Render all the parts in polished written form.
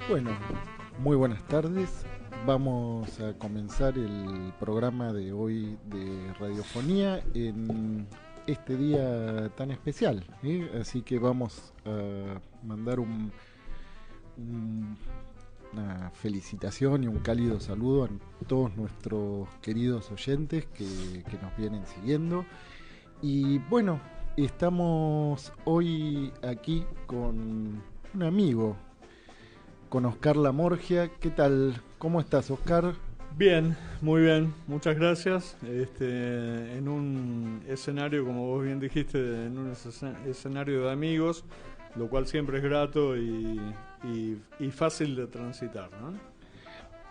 Bueno, muy buenas tardes. Vamos a comenzar el programa de hoy de radiofonía en este día tan especial, ¿eh? Así que vamos a mandar un- una felicitación y un cálido saludo a todos nuestros queridos oyentes que nos vienen siguiendo. Y bueno, estamos hoy aquí con un amigo, con Oscar Lamorgia. ¿Qué tal? ¿Cómo estás, Oscar? Bien, muy bien, muchas gracias. En un escenario, como vos bien dijiste, en un escenario de amigos, lo cual siempre es grato y fácil de transitar, ¿no?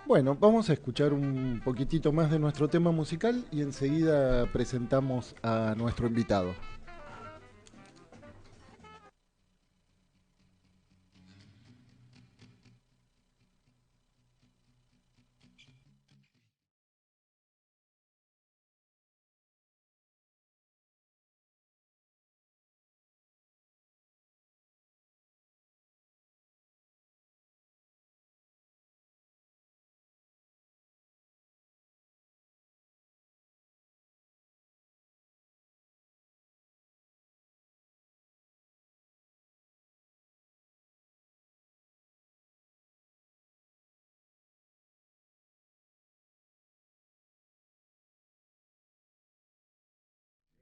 Bueno, vamos a escuchar un poquitito más de nuestro tema musical y enseguida presentamos a nuestro invitado.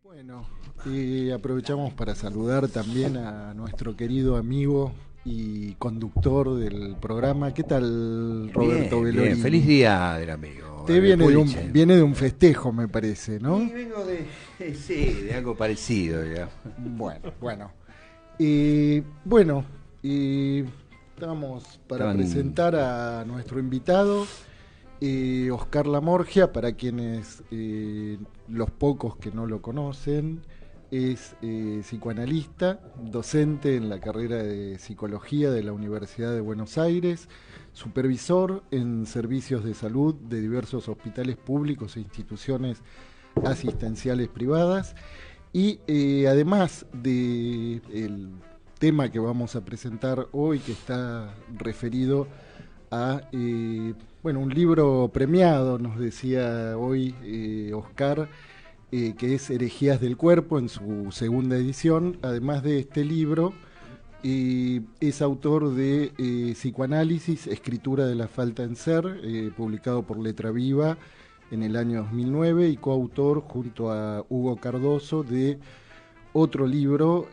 Bueno, y aprovechamos para saludar también a nuestro querido amigo y conductor del programa. ¿Qué tal, Roberto Bien, bien, Belorini? feliz día del amigo. Usted Puliche. viene de un festejo, me parece, ¿no? Y vengo sí, de algo parecido, digamos. Bueno. Bueno, y estamos para presentar a nuestro invitado, Oscar Lamorgia, para quienes los pocos que no lo conocen. Es psicoanalista, docente en la carrera de psicología de la Universidad de Buenos Aires, supervisor en servicios de salud de diversos hospitales públicos e instituciones asistenciales privadas. Y además del tema que vamos a presentar hoy, que está referido a un libro premiado, nos decía hoy Oscar, que es Herejías del Cuerpo, en su segunda edición. Además de este libro, es autor de Psicoanálisis, Escritura de la Falta en Ser, publicado por Letra Viva en el año 2009, y coautor junto a Hugo Cardoso de otro libro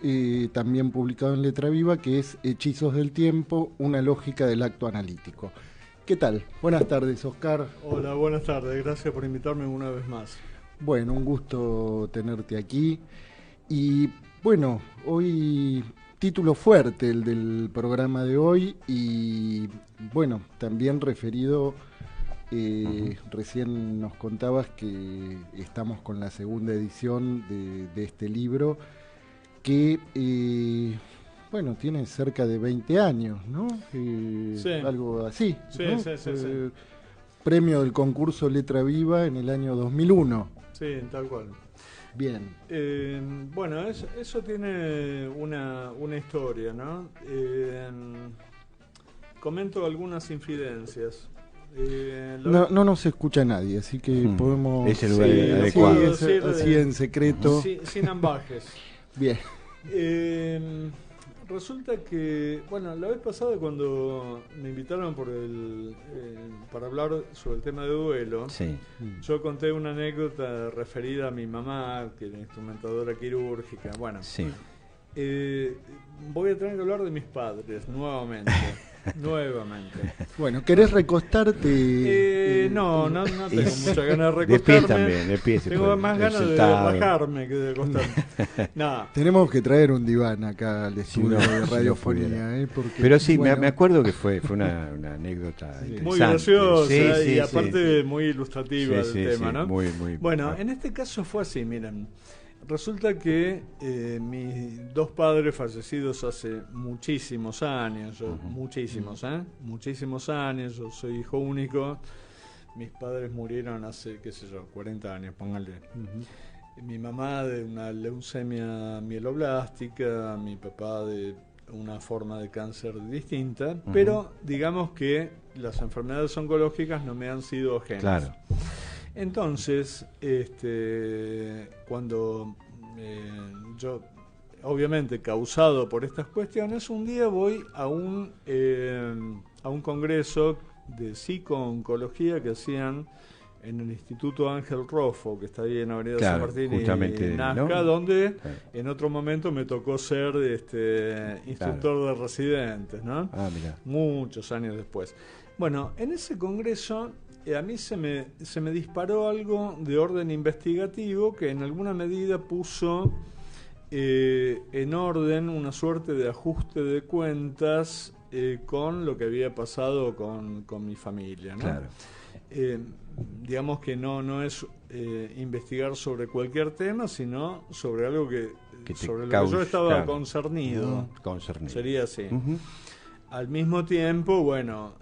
también publicado en Letra Viva, que es Hechizos del Tiempo, una lógica del acto analítico. ¿Qué tal? Buenas tardes, Oscar. Hola, buenas tardes, gracias por invitarme una vez más. Bueno, un gusto tenerte aquí. Y bueno, hoy título fuerte el del programa de hoy, y bueno, también referido, recién nos contabas que estamos con la segunda edición de este libro, que tiene cerca de 20 años, ¿no? Sí. Algo así, Sí, ¿no? sí. Premio del concurso Letra Viva en el año 2001. Sí, tal cual. Bien. Bueno, eso tiene una historia, ¿no? Comento algunas infidencias. No nos escucha nadie, así que podemos... Es el lugar adecuado. Así en secreto. Sin ambajes. Bien. Resulta que, la vez pasada cuando me invitaron para hablar sobre el tema de duelo, Sí. yo conté una anécdota referida a mi mamá, que era instrumentadora quirúrgica. Bueno, Sí. voy a tener que hablar de mis padres nuevamente. Nuevamente. Bueno, ¿querés recostarte? No tengo mucha ganas de De pie recostarme. también, de pie se Tengo puede, más ganas de sentado. bajarme que de acostarme. Nada. Tenemos que traer un diván acá al estudio Si de no radiofonía, pudiera. porque, Pero sí, bueno, me acuerdo que fue una anécdota interesante. Muy graciosa Sí, y aparte muy ilustrativa Sí, del tema, ¿no? Muy, Bueno, en este caso fue así, miren. Resulta que mis dos padres fallecidos hace muchísimos años, muchísimos años, yo soy hijo único, mis padres murieron hace, 40 años, póngale. mi mamá de una leucemia mieloblástica, mi papá de una forma de cáncer distinta, pero digamos que las enfermedades oncológicas no me han sido ajenas. Claro. Entonces, cuando yo, obviamente causado por estas cuestiones, un día voy a un congreso de psico-oncología que hacían en el Instituto Ángel Rofo, que está ahí en Avenida San Martín y Nazca, ¿no? Donde en otro momento me tocó ser instructor de residentes, ¿no? Mirá. Muchos años después. Bueno, en ese congreso a mí se me disparó algo de orden investigativo que en alguna medida puso en orden una suerte de ajuste de cuentas con lo que había pasado con mi familia, ¿no? Claro. Digamos que no es investigar sobre cualquier tema, sino sobre algo sobre lo que yo estaba concernido. Sería así. Al mismo tiempo, bueno,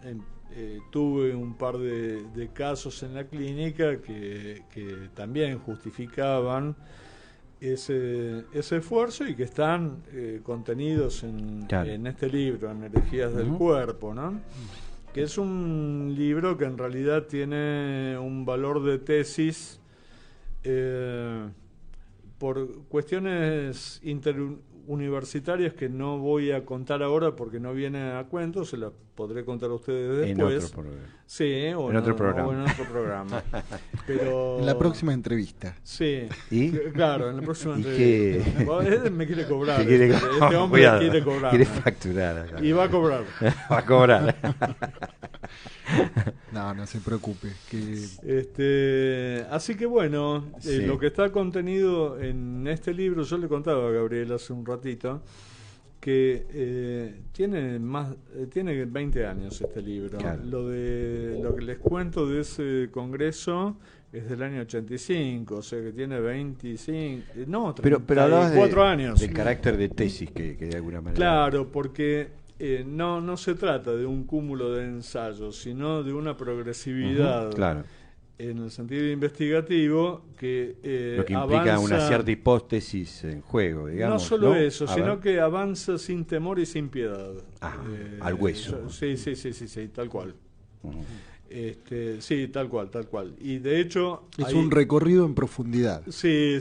tuve un par de casos en la clínica que también justificaban ese esfuerzo y que están contenidos en este libro, en Herejías del Cuerpo, ¿no? Que es un libro que en realidad tiene un valor de tesis por cuestiones interuniversitarias que no voy a contar ahora porque no viene a cuento, se las podré contar a ustedes después. En otro programa. Sí, en otro programa. O en otro programa. Pero en la próxima entrevista. Sí. ¿Y? Claro, en la próxima entrevista. Me quiere cobrar. Este hombre quiere cobrar. Quiere facturar acá. Y va a cobrar. Va a cobrar. No se preocupe. Así que bueno, sí. Lo que está contenido en este libro, yo le contaba a Gabriel hace un ratito, que tiene 20 años este libro. Claro. Lo que les cuento de ese congreso es del año 85, o sea que tiene 25, no, 34 años. Del carácter de tesis que de alguna manera. Claro, porque no se trata de un cúmulo de ensayos, sino de una progresividad. Claro. En el sentido investigativo que lo que implica una cierta hipótesis en juego, digamos. No solo eso, sino que avanza sin temor y sin piedad. Al hueso. Sí, tal cual. Sí, tal cual. Y de hecho es un recorrido en profundidad. Sí.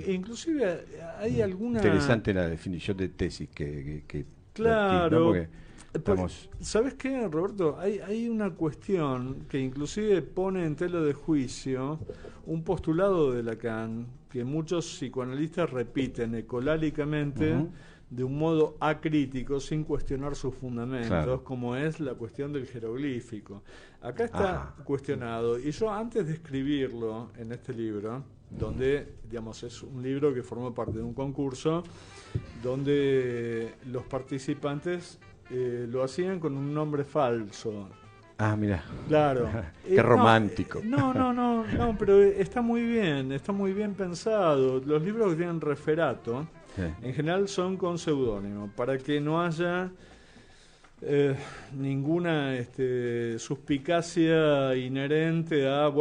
Inclusive hay alguna... Interesante la definición de tesis que claro. Estamos... ¿Sabes qué, Roberto? Hay una cuestión que inclusive pone en tela de juicio un postulado de Lacan que muchos psicoanalistas repiten ecolálicamente de un modo acrítico, sin cuestionar sus fundamentos, como es la cuestión del jeroglífico. Acá está cuestionado, y yo antes de escribirlo en este libro, donde, digamos, es un libro que formó parte de un concurso, donde los participantes lo hacían con un nombre falso. Mira. Claro. Qué romántico. No, pero está muy bien pensado. Los libros que tienen referato, en general son con seudónimo, para que no haya ninguna suspicacia inherente a,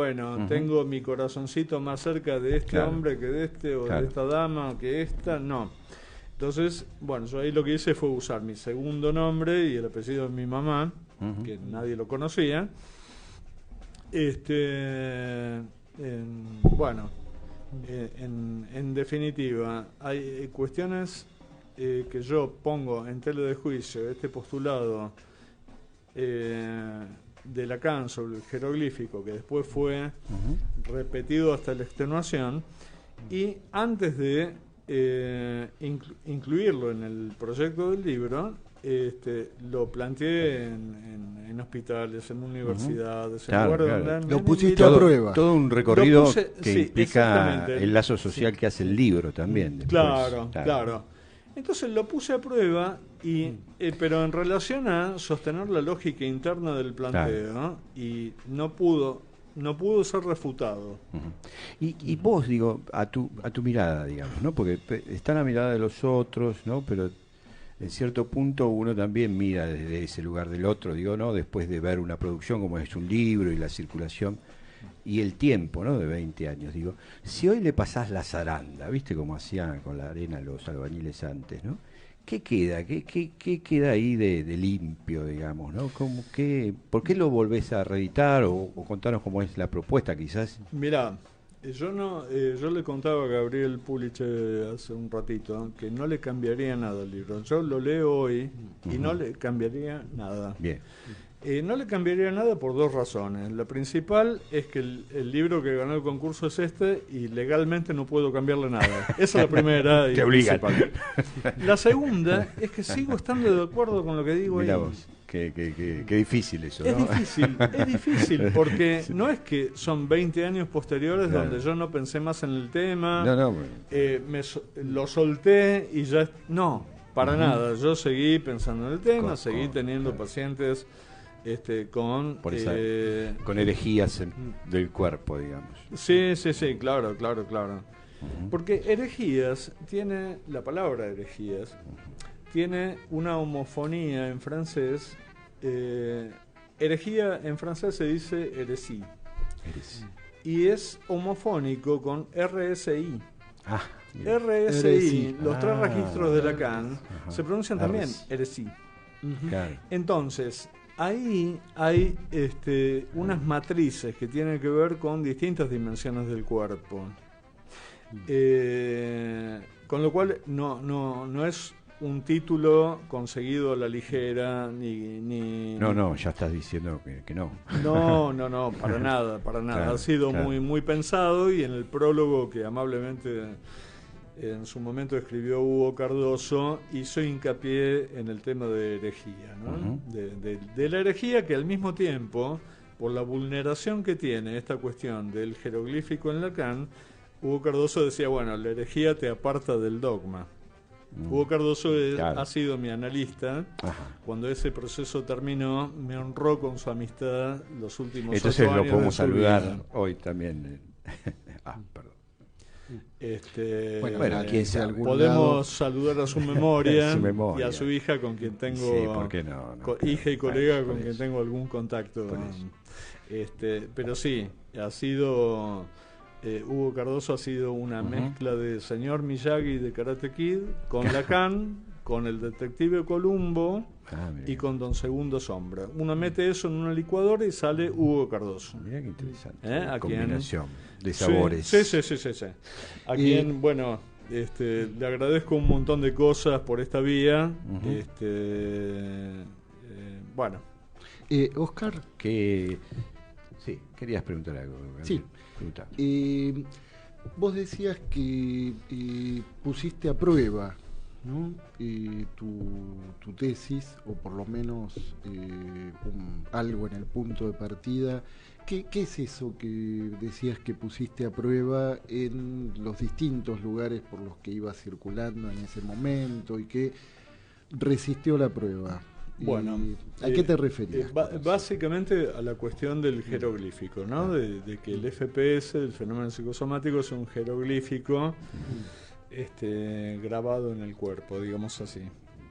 tengo mi corazoncito más cerca de este hombre que de este, o de esta dama que esta, no. Entonces, yo ahí lo que hice fue usar mi segundo nombre y el apellido de mi mamá, que nadie lo conocía. En definitiva, hay cuestiones que yo pongo en tela de juicio, este postulado de Lacan sobre el jeroglífico, que después fue repetido hasta la extenuación, y antes de incluirlo en el proyecto del libro, lo planteé en hospitales, en universidades, en lugares donde lo pusiste a prueba. Todo un recorrido que implica el lazo social que hace el libro también. Después. Claro. Entonces lo puse a prueba, pero en relación a sostener la lógica interna del planteo, y no pudo ser refutado. Y vos, digo, a tu mirada, digamos, ¿no? Porque está la mirada de los otros, ¿no? Pero en cierto punto uno también mira desde ese lugar del otro, digo, ¿no? Después de ver una producción como es un libro y la circulación. y el tiempo, ¿no? De 20 años, digo, si hoy le pasás la zaranda, ¿viste cómo hacían con la arena los albañiles antes, ¿no? ¿Qué queda? ¿Qué queda ahí de limpio, digamos, ¿no? ¿Por qué lo volvés a reeditar o contanos cómo es la propuesta, quizás? Mirá, yo le contaba a Gabriel Pulich hace un ratito que no le cambiaría nada al libro. Yo lo leo hoy y no le cambiaría nada. Bien. No le cambiaría nada por dos razones. La principal es que el libro que ganó el concurso es este y legalmente no puedo cambiarle nada. Esa es la primera. Te obligan. La segunda es que sigo estando de acuerdo con lo que digo. Mirá ahí. vos, qué difícil eso, ¿no? Es difícil, porque no es que son 20 años posteriores Claro. donde yo no pensé más en el tema, No, lo solté y ya... No, para nada. Yo seguí pensando en el tema, seguí teniendo pacientes con herejías del cuerpo, digamos. Sí, claro. Porque herejías la palabra herejías tiene una homofonía en francés. Herejía en francés se dice heresí y es homofónico con RSI. RSI, los tres registros de Lacan se pronuncian también heresí. Claro. Entonces ahí hay unas matrices que tienen que ver con distintas dimensiones del cuerpo, con lo cual no es un título conseguido a la ligera ni No, ya estás diciendo que no. No, para nada. Claro, ha sido claro. muy pensado, y en el prólogo que amablemente en su momento escribió Hugo Cardoso hizo hincapié en el tema de herejía, ¿no? De la herejía, que al mismo tiempo, por la vulneración que tiene esta cuestión del jeroglífico en Lacan, Hugo Cardoso decía, bueno, la herejía te aparta del dogma. Hugo Cardoso Claro. ha sido mi analista. Cuando ese proceso terminó, me honró con su amistad los últimos 8 años. Entonces lo podemos de su saludar vida. hoy también. Perdón. Bueno, aquí si algún podemos lado... saludar a su memoria, Su memoria. y a su hija, con quien tengo Sí, ¿por qué no? hija y colega con por quien eso. tengo algún contacto. Por eso. Pero sí, ha sido Hugo Cardoso ha sido una mezcla de señor Miyagi de Karate Kid con Lacan, con el detective Columbo y con Don Segundo Sombra. Uno mete eso en una licuadora y sale Hugo Cardoso. Mirá qué interesante. ¿A quién? Combinación de sabores. Sí. A quien, bueno, le agradezco un montón de cosas por esta vía. Bueno. Oscar. Sí, querías preguntar algo. Sí. Pregunta. Vos decías que pusiste a prueba, ¿no? Tu tesis, o por lo menos algo en el punto de partida. ¿Qué es eso que decías que pusiste a prueba en los distintos lugares por los que ibas circulando en ese momento y que resistió la prueba? Bueno, ¿a qué te referías? Básicamente a la cuestión del jeroglífico, ¿no? De que el FPS, el fenómeno psicosomático, es un jeroglífico grabado en el cuerpo, digamos así.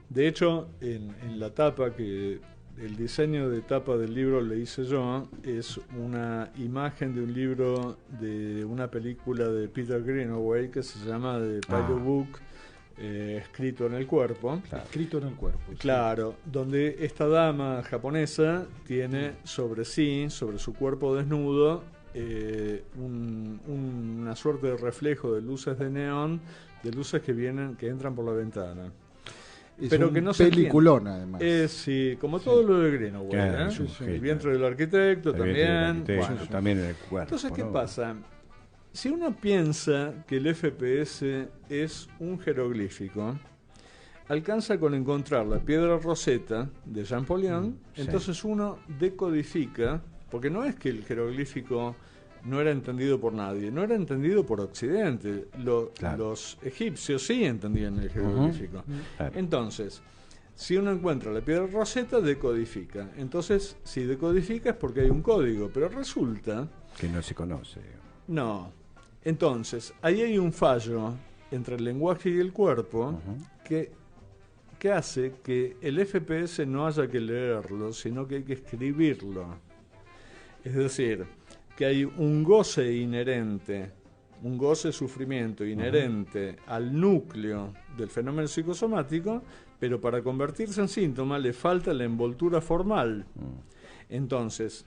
De hecho, en la tapa, que el diseño de tapa del libro le hice yo, es una imagen de un libro de una película de Peter Greenaway que se llama The Pilot Book, escrito en el cuerpo. Claro. Escrito en el cuerpo. Claro, sí. Donde esta dama japonesa tiene sobre su cuerpo desnudo, una suerte de reflejo de luces de neón, de luces que entran por la ventana. Pero que no se peliculón, además. Sí, como todo lo de Greenaway. Claro, el vientre del arquitecto también. También en el cuerpo. Entonces, ¿qué pasa? Si uno piensa que el FPS es un jeroglífico, alcanza con encontrar la piedra Rosetta de Jean Paulhan, entonces uno decodifica, porque no es que el jeroglífico no era entendido por nadie, no era entendido por Occidente. Los egipcios sí entendían el jeroglífico. Entonces, si uno encuentra la piedra Rosetta, decodifica. Entonces, si decodifica es porque hay un código, pero resulta que no se conoce. No. Entonces, ahí hay un fallo entre el lenguaje y el cuerpo que hace que el FPS no haya que leerlo, sino que hay que escribirlo. Es decir, que hay un goce inherente, un goce sufrimiento inherente al núcleo del fenómeno psicosomático, pero para convertirse en síntoma le falta la envoltura formal. Entonces,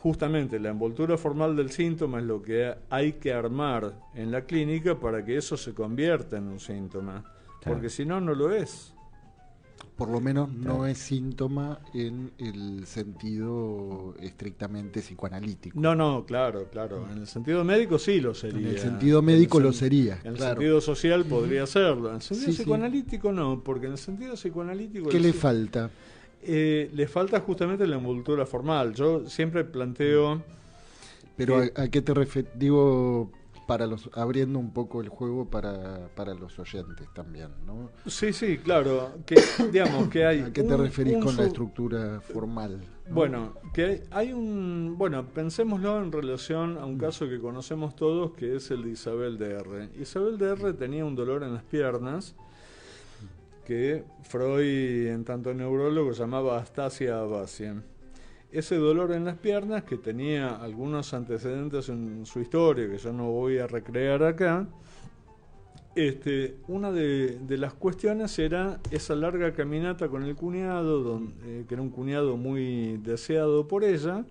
justamente la envoltura formal del síntoma es lo que hay que armar en la clínica para que eso se convierta en un síntoma, porque si no, no lo es. Por lo menos no es síntoma en el sentido estrictamente psicoanalítico. No, claro. En el sentido médico sí lo sería. En el sentido médico lo sería. En el claro. sentido social podría serlo. En el sentido psicoanalítico no, porque en el sentido psicoanalítico... ¿Qué le falta? Le falta justamente la envoltura formal. Yo siempre planteo... Pero ¿a qué te refieres? Digo, abriendo un poco el juego para los oyentes también, ¿no? Sí, claro. Que, digamos, que hay... ¿A qué te referís con la estructura formal? ¿No? Bueno, que hay Bueno, pensémoslo en relación a un caso que conocemos todos, que es el de Isabel DR. Isabel DR tenía un dolor en las piernas que Freud, en tanto neurólogo, llamaba astasia abasia. Ese dolor en las piernas, que tenía algunos antecedentes en su historia, que yo no voy a recrear acá, una de las cuestiones era esa larga caminata con el cuñado, que era un cuñado muy deseado por ella,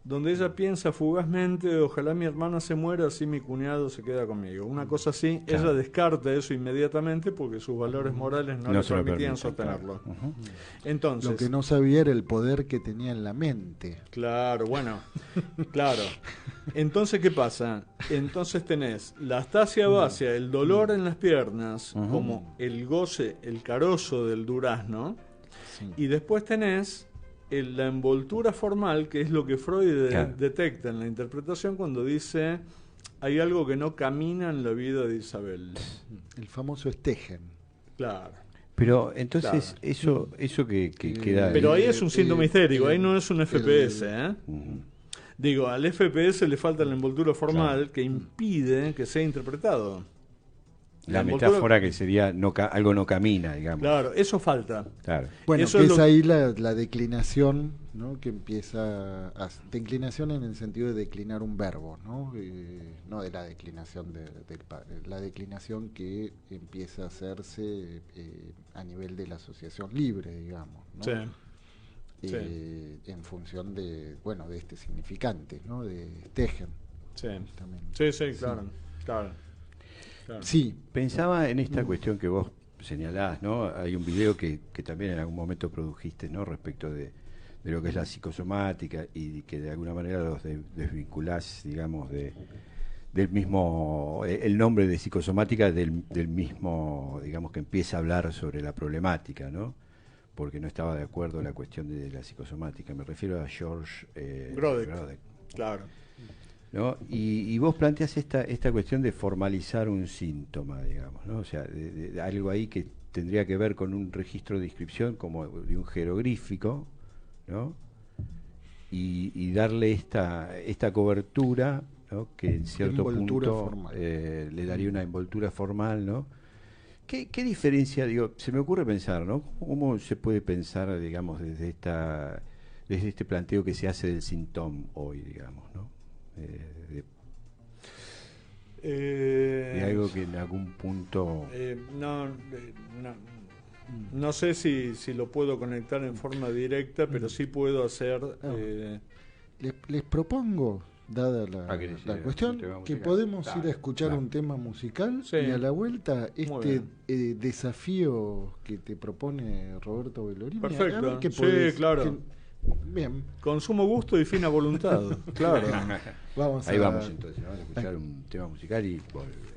donde ella piensa fugazmente: ojalá mi hermana se muera, así mi cuñado se queda conmigo. Una cosa así, claro. Ella descarta eso inmediatamente porque sus valores morales no le permitían sostenerlo. Claro. Entonces, lo que no sabía era el poder que tenía en la mente. Claro, bueno, claro. Entonces, ¿qué pasa? Entonces tenés la astasia abasia, el dolor en las piernas, como el goce, el carozo del durazno, y después tenés la envoltura formal, que es lo que Freud detecta en la interpretación cuando dice: hay algo que no camina en la vida de Isabel. El famoso Stegen. Claro. Pero entonces eso que queda... Pero ahí es un síntoma histérico, ahí no es un FPS, Digo, al FPS le falta la envoltura formal que impide que sea interpretado. La metáfora que sería algo no camina, digamos. Claro, eso falta. Claro. Bueno, eso que es ahí la declinación, ¿no? Que empieza declinación en el sentido de declinar un verbo, ¿no? No de la declinación del padre, la declinación que empieza a hacerse a nivel de la asociación libre, digamos, ¿no? Sí. En función de este significante, ¿no? De Stegen. Sí, claro. Sí. Pensaba en esta cuestión que vos señalás, ¿no? Hay un video que también en algún momento produjiste, ¿no? Respecto de lo que es la psicosomática, y que de alguna manera los desvinculás, digamos, del mismo, el nombre de psicosomática del mismo, digamos, que empieza a hablar sobre la problemática, ¿no? Porque no estaba de acuerdo en la cuestión de la psicosomática. Me refiero a George Grodek. Claro. ¿No? Y vos planteas esta cuestión de formalizar un síntoma, digamos, ¿no? O sea, de algo ahí que tendría que ver con un registro de inscripción como de un jeroglífico, ¿no? Y darle esta cobertura, ¿no? Que en cierto punto le daría una envoltura formal, ¿no? ¿Qué diferencia, digo, se me ocurre pensar, ¿no? ¿Cómo se puede pensar, digamos, desde este planteo que se hace del síntoma hoy, digamos, ¿no? De algo que en algún punto no sé si lo puedo conectar en forma directa, pero sí puedo hacer les propongo, dada la cuestión, que podemos ir a escuchar un tema musical y a la vuelta desafío que te propone Roberto Bellorini. Perfecto, claro. Bien. Con sumo gusto y fina voluntad. Claro. Vamos entonces, vamos a escuchar un tema musical y volvemos.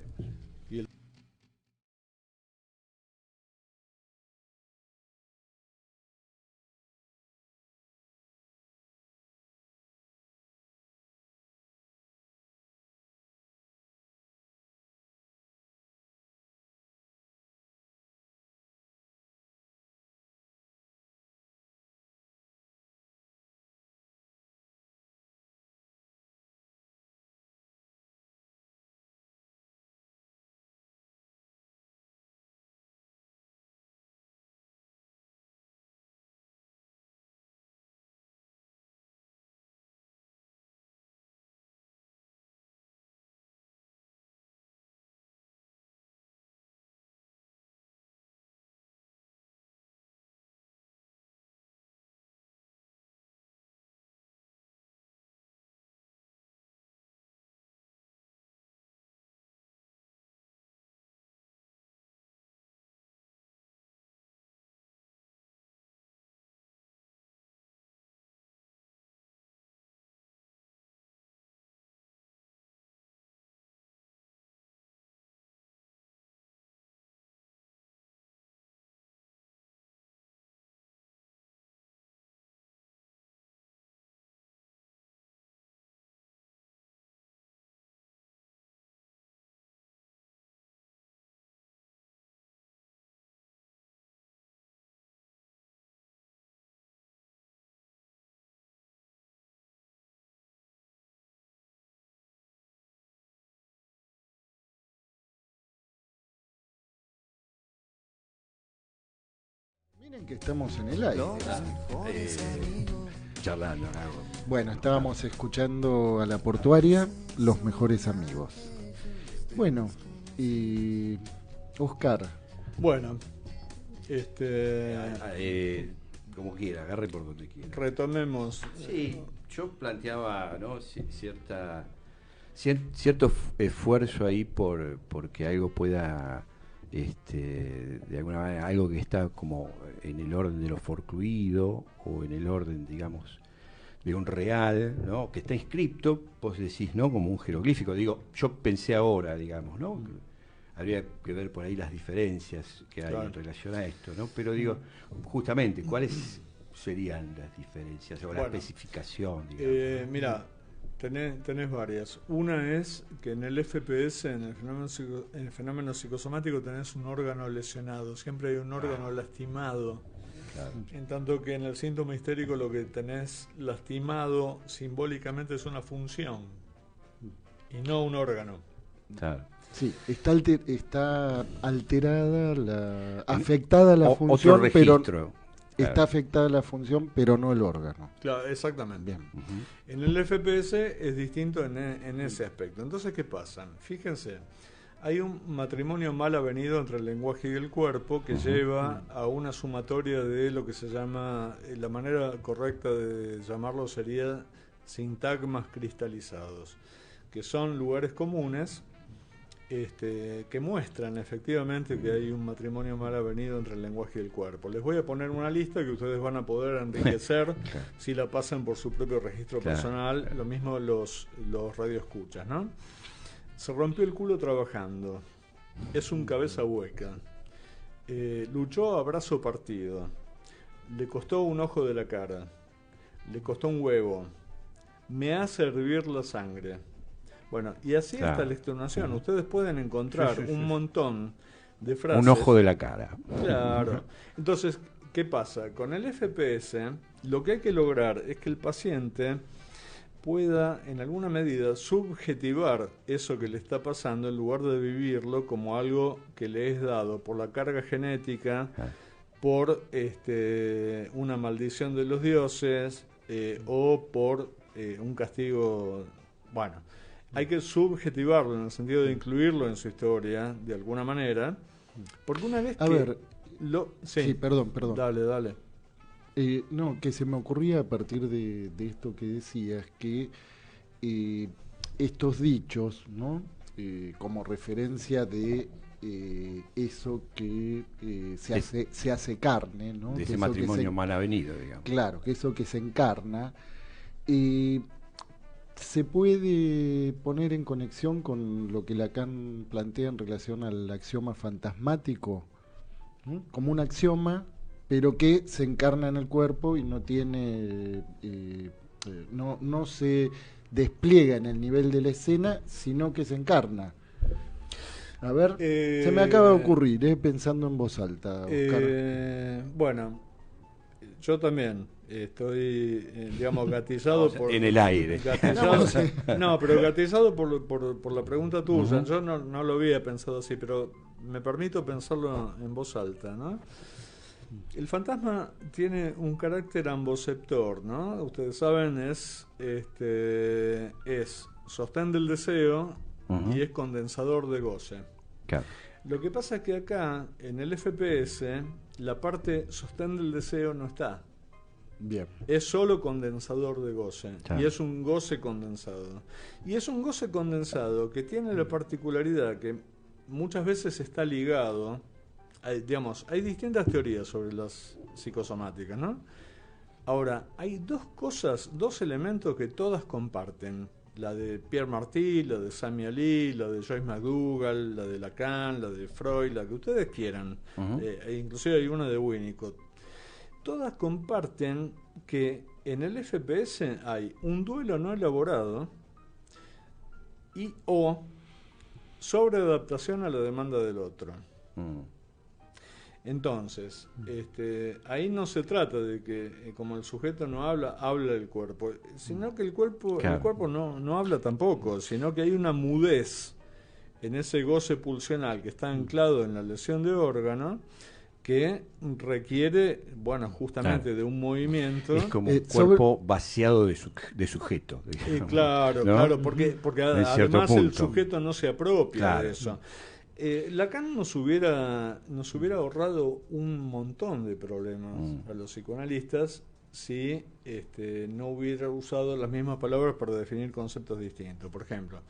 Miren que estamos en el aire. Charlando. Bueno, estábamos escuchando a La Portuaria, Los Mejores Amigos. Bueno, y Oscar. Bueno, como quiera, agarre por donde quiera. retomemos. Sí, yo planteaba, ¿no? Cierto esfuerzo ahí porque algo pueda, de alguna manera, algo que está como en el orden de lo forcluido o en el orden, digamos, de un real, ¿no? Que está inscripto, vos decís, ¿no? Como un jeroglífico. Digo, yo pensé ahora, digamos, ¿no? Habría que ver por ahí las diferencias que hay en relación a esto, ¿no? Pero digo, justamente, ¿cuáles serían las diferencias o la especificación, digamos? Mira, tenés varias. Una es que en el FPS, en el fenómeno psicosomático, tenés un órgano lesionado. Siempre hay un órgano lastimado. Claro. En tanto que en el síntoma histérico lo que tenés lastimado simbólicamente es una función y no un órgano. Claro. Sí, está alterada, afectada la función, otro registro. Pero está afectada la función, pero no el órgano. Claro, exactamente. Bien. En el FPS es distinto en ese aspecto. Entonces, ¿qué pasa? Fíjense, hay un matrimonio mal avenido entre el lenguaje y el cuerpo que lleva a una sumatoria de lo que se llama, la manera correcta de llamarlo sería sintagmas cristalizados, que son lugares comunes que muestran efectivamente que hay un matrimonio mal avenido entre el lenguaje y el cuerpo. Les voy a poner una lista que ustedes van a poder enriquecer si la pasan por su propio registro personal, lo mismo los radioescuchas, ¿no? Se rompió el culo trabajando, es un cabeza hueca, luchó a brazo partido, le costó un ojo de la cara, le costó un huevo, me hace hervir la sangre. Bueno, y así está la extenuación. Ustedes pueden encontrar un montón de frases. Un ojo de la cara. Claro. Entonces, ¿qué pasa? Con el FPS, lo que hay que lograr es que el paciente pueda, en alguna medida, subjetivar eso que le está pasando en lugar de vivirlo como algo que le es dado por la carga genética, por una maldición de los dioses o por un castigo. Bueno, hay que subjetivarlo en el sentido de incluirlo en su historia de alguna manera, porque una vez Sí, perdón. Dale. No, que se me ocurría a partir de esto que decías, que estos dichos, ¿no? Como referencia de eso que se hace carne, ¿no? De que ese matrimonio mal avenido, digamos. Claro, que eso que se encarna, se puede poner en conexión con lo que Lacan plantea en relación al axioma fantasmático, ¿no? Como un axioma, pero que se encarna en el cuerpo y no tiene, no se despliega en el nivel de la escena, sino que se encarna. A ver, se me acaba de ocurrir, pensando en voz alta, Oscar. Bueno, yo también estoy, digamos, gatillado por... En el aire. No, pero gatillado por la pregunta tuya. Yo no lo había pensado así, pero me permito pensarlo en voz alta, ¿no? El fantasma tiene un carácter amboceptor, ¿no? Ustedes saben, es sostén del deseo y es condensador de goce. Claro. Lo que pasa es que acá, en el FPS, la parte sostén del deseo no está. Bien. Es solo condensador de goce. Claro. Y es un goce condensado. Y es un goce condensado que tiene la particularidad que muchas veces está ligado, hay distintas teorías sobre las psicosomáticas, ¿no? Ahora, hay dos elementos que todas comparten. La de Pierre Martí, la de Sami Ali, la de Joyce McDougall, la de Lacan, la de Freud, la que ustedes quieran. Inclusive hay una de Winnicott. Todas comparten que en el FPS hay un duelo no elaborado y o sobreadaptación a la demanda del otro. Entonces, ahí no se trata de que como el sujeto no habla el cuerpo, sino que el cuerpo no habla tampoco, sino que hay una mudez en ese goce pulsional que está anclado en la lesión de órgano, que requiere, bueno, justamente de un movimiento. Es como un cuerpo vaciado de sujeto. Claro, ¿no? claro, porque además el sujeto no se apropia de eso. Lacan nos hubiera ahorrado un montón de problemas a los psicoanalistas si no hubiera usado las mismas palabras para definir conceptos distintos. Por ejemplo,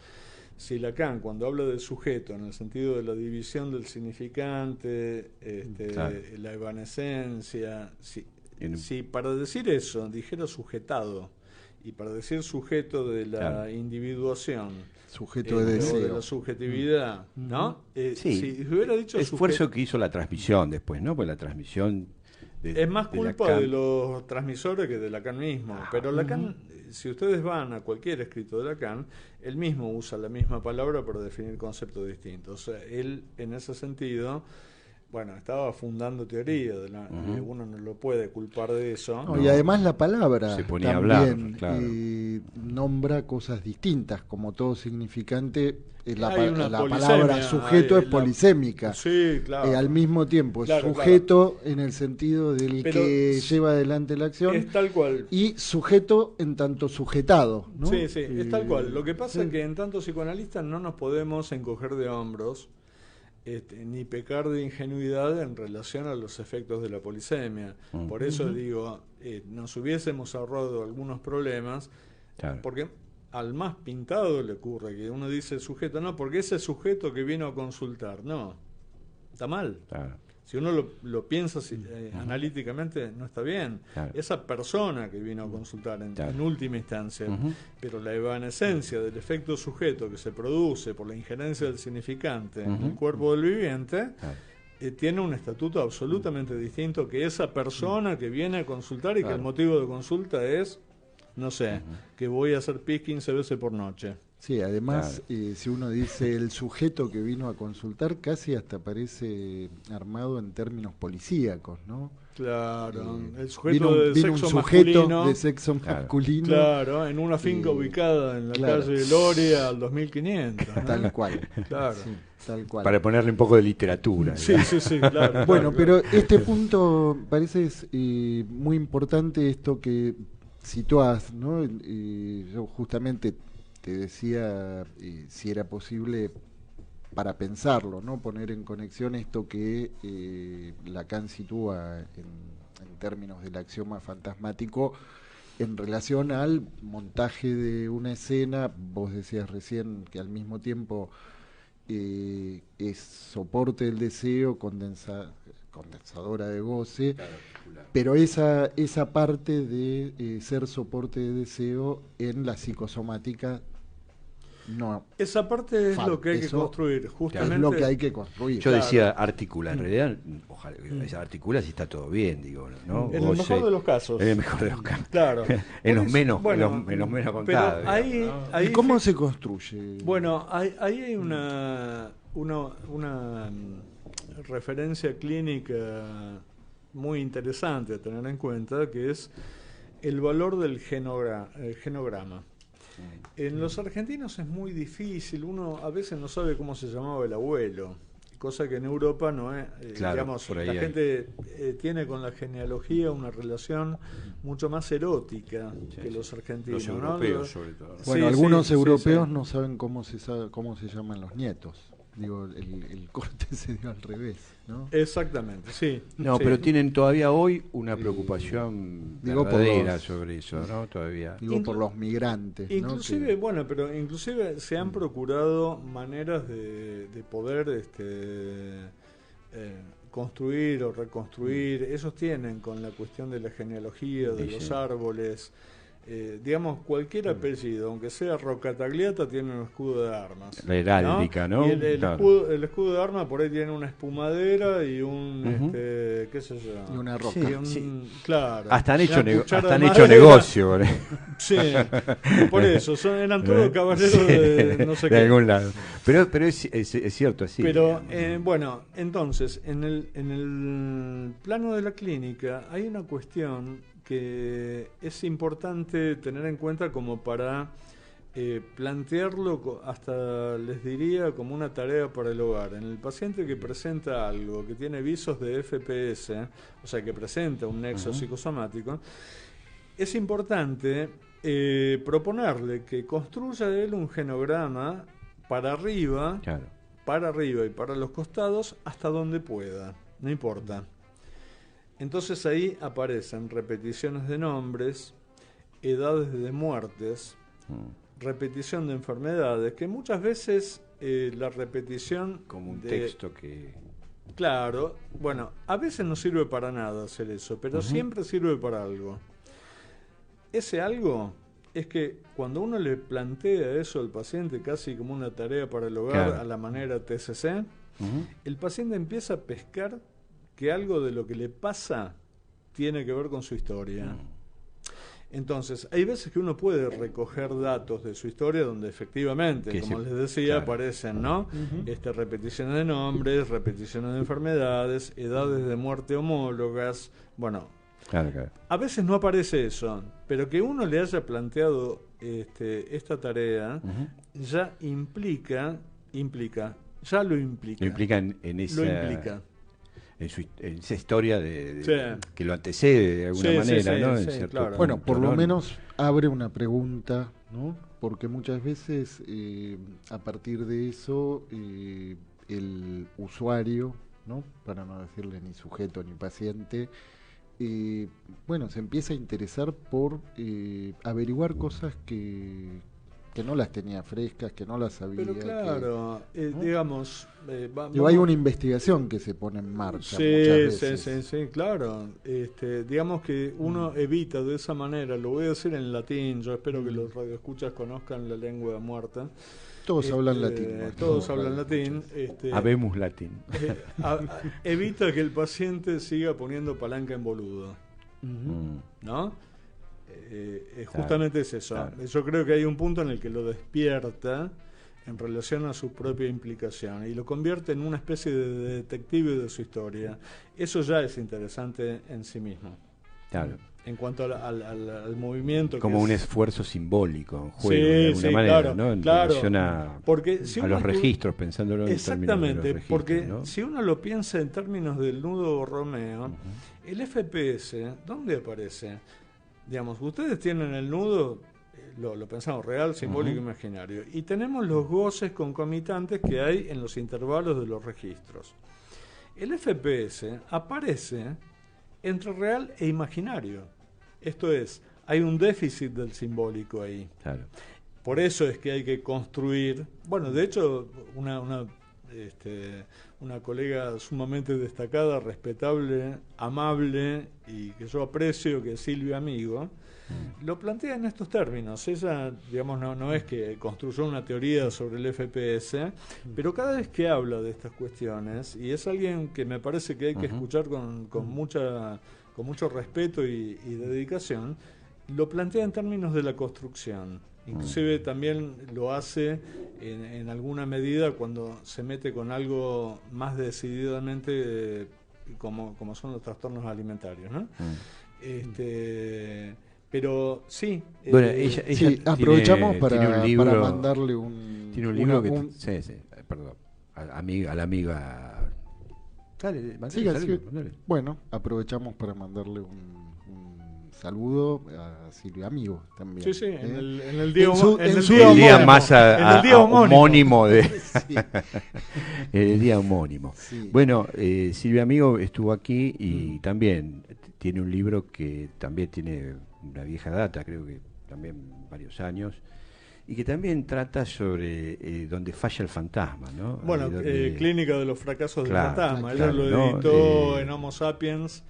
si Lacan, cuando habla del sujeto en el sentido de la división del significante, la evanescencia, si para decir eso dijera sujetado, y para decir sujeto de la individuación, sujeto de deseo, o de la subjetividad, ¿no? Si hubiera dicho esfuerzo que hizo la transmisión después, ¿no? Pues la transmisión es más culpa de los transmisores que de Lacan mismo. Pero Lacan, si ustedes van a cualquier escrito de Lacan, él mismo usa la misma palabra para definir conceptos distintos. O sea, él, en ese sentido, bueno, estaba fundando teoría, uno no lo puede culpar de eso. No, y además la palabra se ponía también a hablar, claro. Nombra cosas distintas, como todo significante. La polisemia, palabra sujeto es polisémica. Sí, claro. Al mismo tiempo es claro, sujeto en el sentido del que lleva adelante la acción. Es tal cual. Y sujeto en tanto sujetado, ¿no? Sí, es tal cual. Lo que pasa es que en tanto psicoanalistas no nos podemos encoger de hombros ni pecar de ingenuidad en relación a los efectos de la polisemia. Por eso digo, nos hubiésemos ahorrado algunos problemas, porque al más pintado le ocurre que uno dice sujeto, no, porque ese sujeto que vino a consultar, no, está mal. Si uno lo piensa analíticamente, no está bien. Esa persona que vino a consultar en última instancia, pero la evanescencia del efecto sujeto que se produce por la injerencia del significante en el cuerpo del viviente, tiene un estatuto absolutamente distinto que esa persona que viene a consultar y que el motivo de consulta es, no sé, que voy a hacer pis 15 veces por noche. Sí, además, si uno dice el sujeto que vino a consultar, casi hasta parece armado en términos policíacos, ¿no? Claro, el sujeto vino un sujeto de sexo masculino. Claro, en una finca ubicada en la calle Loria al 2500. ¿no? Tal cual. Claro. Sí, tal cual. Para ponerle un poco de literatura. Sí, claro. Bueno, pero este punto parece muy importante, esto que situás, ¿no? Yo justamente te decía si era posible para pensarlo, ¿no? Poner en conexión esto que Lacan sitúa en términos del axioma fantasmático en relación al montaje de una escena. Vos decías recién que al mismo tiempo es soporte del deseo, condensadora de goce, pero esa parte de ser soporte de deseo en la psicosomática no. Esa parte es lo que hay que construir, justamente. Es lo que hay que construir. Yo decía articula, en realidad, ojalá articula si está todo bien, digo, ¿no? En el mejor de los casos. En el mejor de los casos. Claro. en los menos contados. ¿Y cómo se construye? Bueno, ahí hay una referencia clínica muy interesante a tener en cuenta, que es el valor del genograma. En los argentinos es muy difícil, uno a veces no sabe cómo se llamaba el abuelo, cosa que en Europa no es, digamos, la gente tiene con la genealogía una relación mucho más erótica que los argentinos. Los europeos, sobre todo. Bueno, algunos europeos no saben cómo se llaman los nietos. Digo, el corte se dio al revés, ¿no? Exactamente, sí. No, pero tienen todavía hoy una preocupación verdadera sobre eso, ¿no? Todavía. Digo, por los migrantes, inclusive, ¿no? Pero inclusive se han procurado maneras de poder construir o reconstruir. Ellos tienen con la cuestión de la genealogía, de los árboles. Digamos, cualquier apellido, aunque sea Rocatagliata, tiene un escudo de armas. La heráldica, ¿no? Y el escudo de armas por ahí tiene una espumadera y un, qué sé yo. Y una roca. Claro. Hasta han hecho negocio. Sí, por eso, eran todos caballeros de no sé qué. De algún lado. Pero es cierto, así. Pero, bueno, entonces, en el plano de la clínica hay una cuestión que es importante tener en cuenta como para plantearlo hasta, les diría, como una tarea para el hogar. En el paciente que presenta algo, que tiene visos de FPS, o sea, que presenta un nexo psicosomático, es importante proponerle que construya él un genograma para arriba, para arriba y para los costados, hasta donde pueda, no importa. Entonces ahí aparecen repeticiones de nombres, edades de muertes, repetición de enfermedades, que muchas veces la repetición... Como un texto que... Claro, bueno, a veces no sirve para nada hacer eso, pero siempre sirve para algo. Ese algo es que cuando uno le plantea eso al paciente casi como una tarea para el hogar, a la manera TCC, el paciente empieza a pescar que algo de lo que le pasa tiene que ver con su historia. Entonces, hay veces que uno puede recoger datos de su historia donde efectivamente, como les decía, aparecen, ¿no? Repeticiones de nombres, repeticiones de enfermedades, edades de muerte homólogas, bueno... A veces no aparece eso, pero que uno le haya planteado esta tarea ya lo implica en esa... En esa historia que lo antecede de alguna manera, ¿no? En cierto punto, bueno, por lo menos abre una pregunta, ¿no? Porque muchas veces a partir de eso el usuario, ¿no? Para no decirle ni sujeto ni paciente, se empieza a interesar por averiguar cosas que no las tenía frescas, que no las sabía. Pero claro, ¿no? Digamos... hay una investigación que se pone en marcha muchas veces. Sí, claro. Digamos que uno evita de esa manera, lo voy a decir en latín, yo espero que los radioescuchas conozcan la lengua muerta. Todos hablan latín. Todos hablan latín. Habemos latín. Evita que el paciente siga poniendo palanca en boludo. ¿No? Justamente es eso. Claro. Yo creo que hay un punto en el que lo despierta en relación a su propia implicación y lo convierte en una especie de detective de su historia. Eso ya es interesante en sí mismo. Claro. En cuanto al movimiento. Como un esfuerzo simbólico en juego, de alguna manera, ¿no? En relación a los registros, pensándolo en términos de los registros, porque ¿no? si uno lo piensa en términos del nudo Romeo, el FPS, ¿dónde aparece? Digamos, ustedes tienen el nudo, lo pensamos real, simbólico, imaginario, y tenemos los goces concomitantes que hay en los intervalos de los registros. El FPS aparece entre real e imaginario. Esto es, hay un déficit del simbólico ahí. Claro. Por eso es que hay que construir. Bueno, de hecho, una colega sumamente destacada, respetable, amable y que yo aprecio, que es Silvia Amigo, lo plantea en estos términos. Ella, digamos, no es que construyó una teoría sobre el FPS, pero cada vez que habla de estas cuestiones, y es alguien que me parece que hay que escuchar con mucho respeto y dedicación, lo plantea en términos de la construcción. Inclusive también lo hace en alguna medida cuando se mete con algo más decididamente como son los trastornos alimentarios, ¿no? Pero sí. Bueno, ella aprovechamos tiene un libro, para mandarle un... Tiene un libro perdón, a la amiga... Dale, mandale. Bueno, aprovechamos para mandarle un saludo a Silvia Amigo también. Sí, en el día homónimo de el día homónimo. Sí. Bueno, Silvia Amigo estuvo aquí y también tiene un libro que también tiene una vieja data, creo que también varios años, y que también trata sobre donde falla el fantasma, ¿no? Bueno, Clínica de los fracasos del fantasma. Ella lo editó en Homo Sapiens.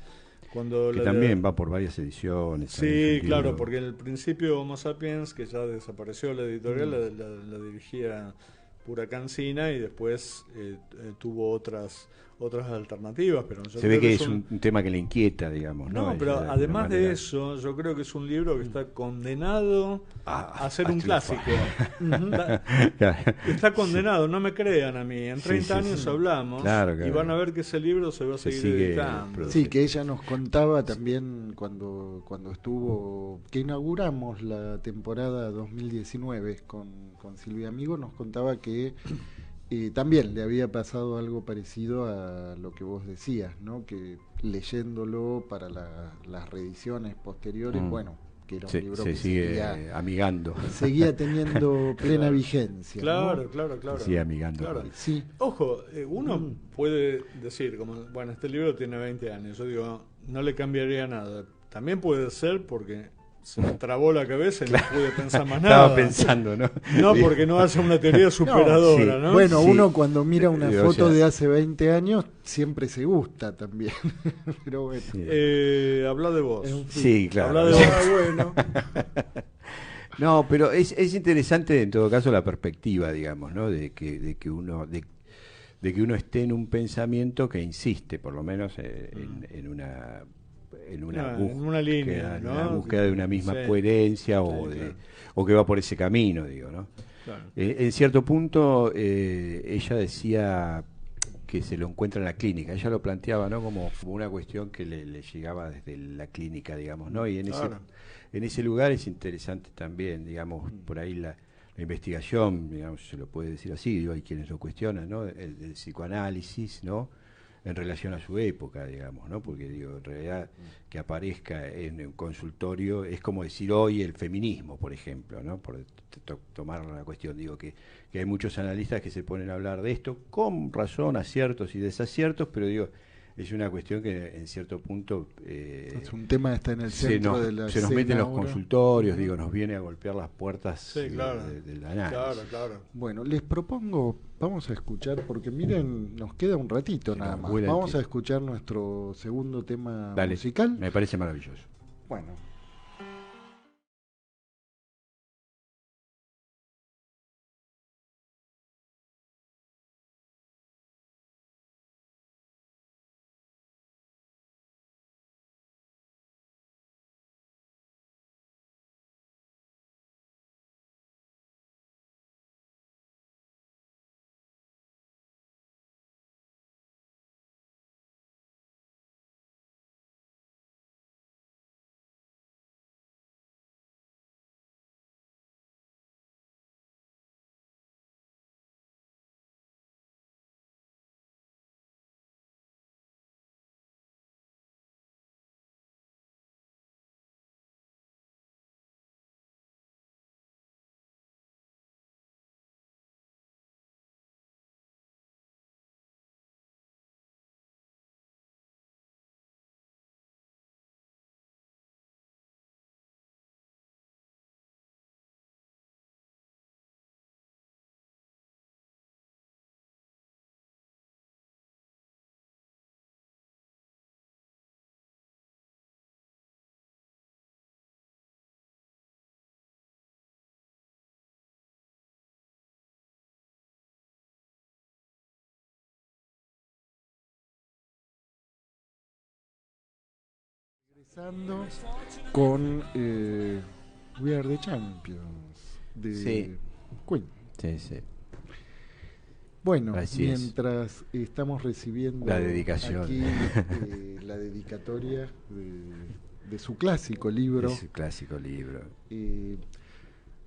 Que también va por varias ediciones. Sí, claro, porque en el principio Homo Sapiens, que ya desapareció la editorial, la dirigía Pura Cancina y después tuvo otras otras alternativas, pero yo se ve que es un tema que le inquieta, digamos, ¿no? No, pero además de eso, yo creo que es un libro que está condenado a ser un clásico. Está condenado, no me crean a mí. En 30 años hablamos y van a ver que ese libro se va a seguir editando. Sí, que ella nos contaba también cuando estuvo, que inauguramos la temporada 2019 con Silvia Amigo, nos contaba que también le había pasado algo parecido a lo que vos decías, ¿no? Que leyéndolo para las reediciones posteriores, bueno, que era un libro que sigue amigando. Seguía teniendo plena vigencia. Claro, ¿no? claro. Sigue amigando. Claro. Sí. Ojo, uno puede decir, como, bueno, este libro tiene 20 años, yo digo, no le cambiaría nada. También puede ser porque se me trabó la cabeza y no pude pensar más nada. Estaba pensando, ¿no? No, porque no hace una teoría superadora, ¿no? Bueno, uno cuando mira una foto de hace 20 años siempre se gusta también. Pero bueno. Habla de vos. Sí, claro. Habla de vos, bueno. No, pero es interesante en todo caso la perspectiva, digamos, ¿no? De que uno esté en un pensamiento que insiste, por lo menos en una línea, ¿no? en una búsqueda de una misma coherencia o que va por ese camino, digo, ¿no? Claro. En cierto punto ella decía que se lo encuentra en la clínica. Ella lo planteaba, ¿no? Como una cuestión que le llegaba desde la clínica, digamos, ¿no? Y en ese lugar es interesante también, digamos, por ahí la investigación, digamos, se lo puede decir así, digo, hay quienes lo cuestionan, ¿no? El psicoanálisis, ¿no? En relación a su época, digamos, ¿no? Porque, digo, en realidad que aparezca en un consultorio es como decir hoy el feminismo, por ejemplo, ¿no? Por tomar la cuestión, digo, que hay muchos analistas que se ponen a hablar de esto con razón, aciertos y desaciertos, pero digo, es una cuestión que en cierto punto es un tema que está en el centro de la se nos mete en los consultorios, digo, nos viene a golpear las puertas del análisis. Claro. Bueno, les propongo, vamos a escuchar, porque miren, nos queda un ratito nada más. Vamos a escuchar nuestro segundo tema musical. Me parece maravilloso. Bueno. Con We Are the Champions de Queen. Sí. Bueno, así mientras estamos recibiendo la dedicación aquí la dedicatoria de su clásico libro.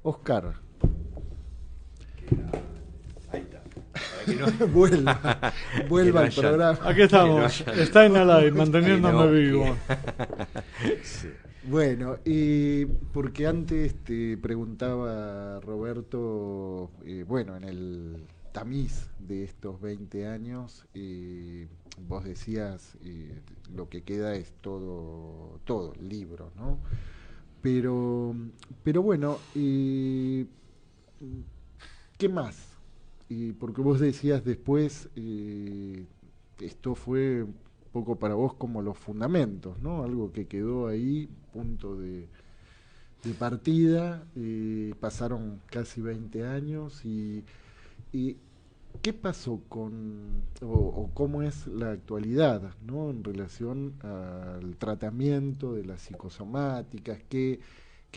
Oscar. Ahí está. Vuelva al programa. Aquí estamos, está en Alive, manteniéndome vivo. Sí. Bueno, porque antes te preguntaba Roberto, bueno, en el tamiz de estos 20 años, vos decías, lo que queda es todo el libro, ¿no? Pero bueno, ¿qué más? Porque vos decías después, esto fue un poco para vos como los fundamentos, ¿no? Algo que quedó ahí, punto de partida, pasaron casi 20 años y ¿qué pasó o cómo es la actualidad, ¿no? En relación al tratamiento de las psicosomáticas? ¿Qué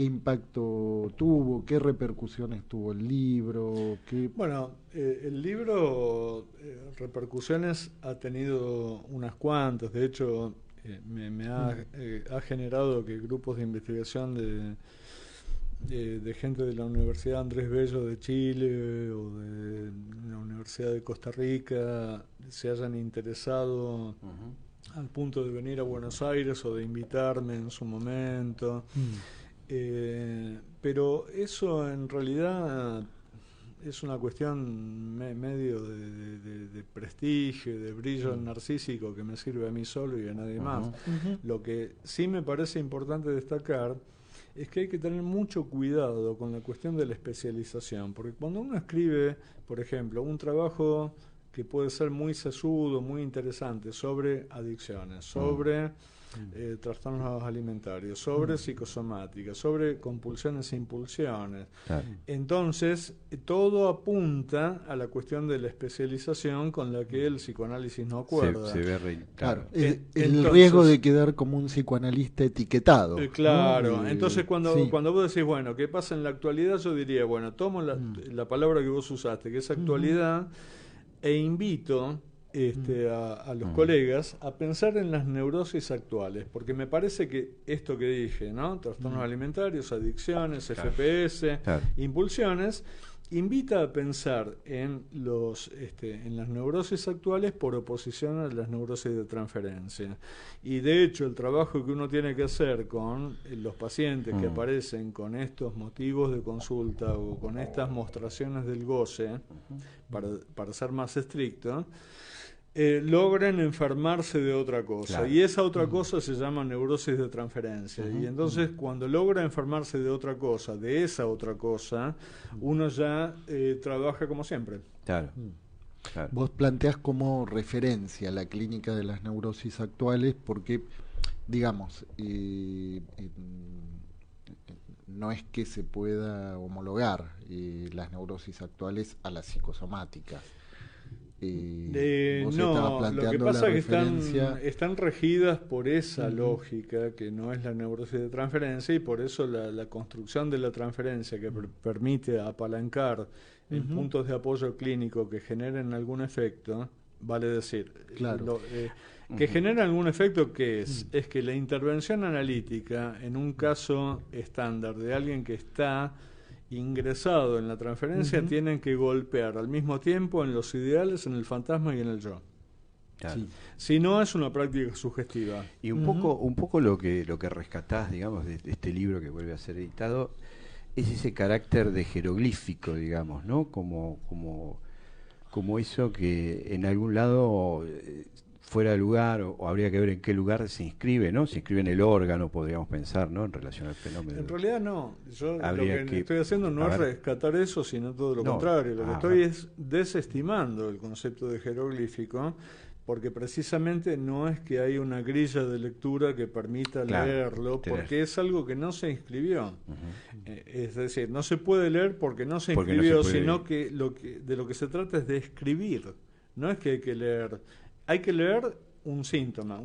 impacto tuvo? ¿Qué repercusiones tuvo el libro? Bueno, el libro repercusiones ha tenido unas cuantas. De hecho, ha generado que grupos de investigación de gente de la Universidad Andrés Bello de Chile o de la Universidad de Costa Rica se hayan interesado al punto de venir a Buenos Aires o de invitarme en su momento. Pero eso en realidad es una cuestión medio de prestigio, de brillo narcísico que me sirve a mí solo y a nadie más. Lo que sí me parece importante destacar es que hay que tener mucho cuidado con la cuestión de la especialización, porque cuando uno escribe, por ejemplo, un trabajo que puede ser muy sesudo, muy interesante, sobre adicciones, sobre trastornos alimentarios, sobre psicosomática, sobre compulsiones e impulsiones. Claro. Entonces, todo apunta a la cuestión de la especialización con la que el psicoanálisis no acuerda. Se ve claro. El riesgo de quedar como un psicoanalista etiquetado. Claro, ¿no? Entonces cuando vos decís, bueno, ¿qué pasa en la actualidad? Yo diría, bueno, tomo la palabra que vos usaste, que es actualidad, e invito a los colegas a pensar en las neurosis actuales, porque me parece que esto que dije, ¿no? Trastornos alimentarios, adicciones, FPS, impulsiones, invita a pensar en las neurosis actuales por oposición a las neurosis de transferencia. Y de hecho el trabajo que uno tiene que hacer con los pacientes que aparecen con estos motivos de consulta o con estas mostraciones del goce, para ser más estricto, logran enfermarse de otra cosa. Claro. Y esa otra cosa se llama neurosis de transferencia. Y entonces cuando logra enfermarse de otra cosa, de esa otra cosa, uno ya trabaja como siempre. Claro. Claro. Vos planteás como referencia la clínica de las neurosis actuales porque, digamos, no es que se pueda homologar las neurosis actuales a las psicosomáticas. No, lo que pasa es que están regidas por esa lógica que no es la neurosis de transferencia, y por eso la construcción de la transferencia que permite apalancar en puntos de apoyo clínico que generen algún efecto, vale decir, que genera algún efecto, que es que la intervención analítica en un caso estándar de alguien que está ingresado en la transferencia tienen que golpear al mismo tiempo en los ideales, en el fantasma y en el yo. Claro. Sí. Si no, es una práctica sugestiva. Y un poco lo que rescatás, digamos, de este libro que vuelve a ser editado, es ese carácter de jeroglífico, digamos, ¿no? Como eso que en algún lado fuera de lugar, o habría que ver en qué lugar se inscribe, ¿no? Se inscribe en el órgano, podríamos pensar, ¿no? En relación al fenómeno. En realidad no. Yo lo que estoy haciendo no es rescatar eso, sino todo lo contrario. Lo que estoy es desestimando el concepto de jeroglífico, porque precisamente no es que hay una grilla de lectura que permita leerlo, porque es algo que no se inscribió. Es decir, no se puede leer porque no se inscribió, sino que de lo que se trata es de escribir. No es que hay que leer. Hay que leer un síntoma